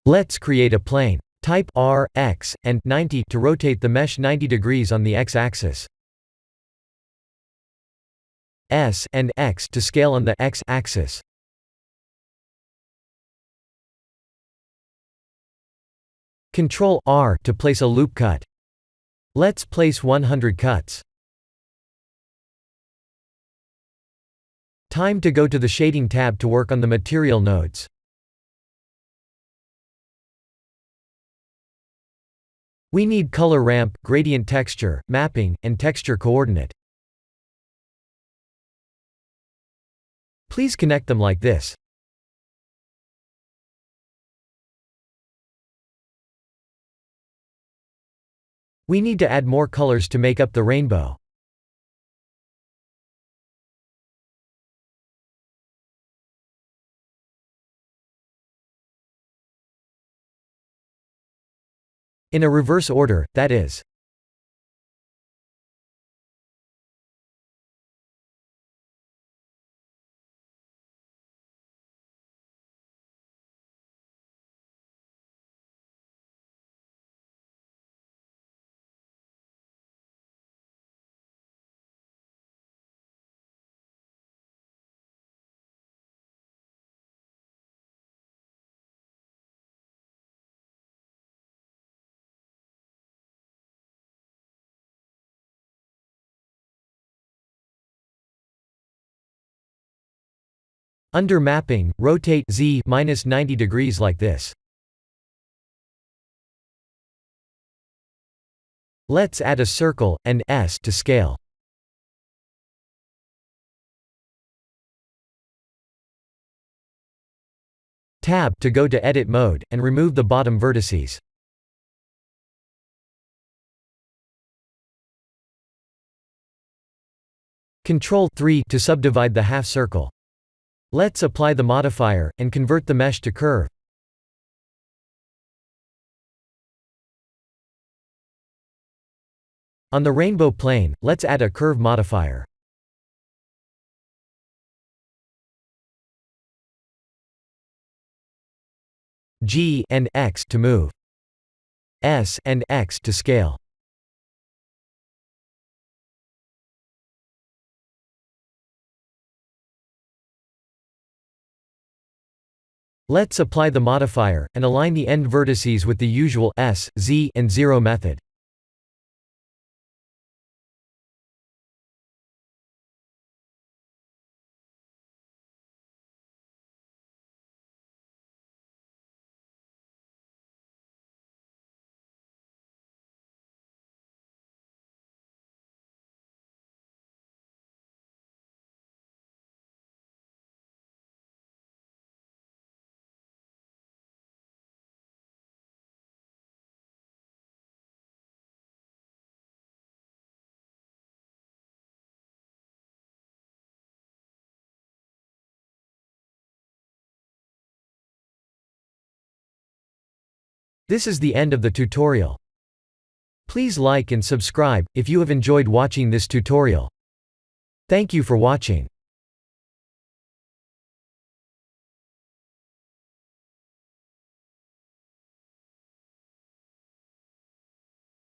Let's create a plane. Type R, X, and 90 to rotate the mesh 90 degrees on the X-axis. S and X to scale on the X-axis. Ctrl R to place a loop cut. Let's place 100 cuts. Time to go to the Shading tab to work on the material nodes. We need color ramp, gradient texture, mapping, and texture coordinate. Please connect them like this. We need to add more colors to make up the rainbow. In a reverse order, that is. Under Mapping, rotate Z -90 degrees like this. Let's add a circle, and S to scale. Tab to go to Edit mode, and remove the bottom vertices. Ctrl 3 to subdivide the half circle. Let's apply the modifier, and convert the mesh to curve. On the rainbow plane, let's add a curve modifier. G and X to move. S and X to scale. Let's apply the modifier, and align the end vertices with the usual S, Z, and 0 method. This is the end of the tutorial. Please like and subscribe if you have enjoyed watching this tutorial. Thank you for watching.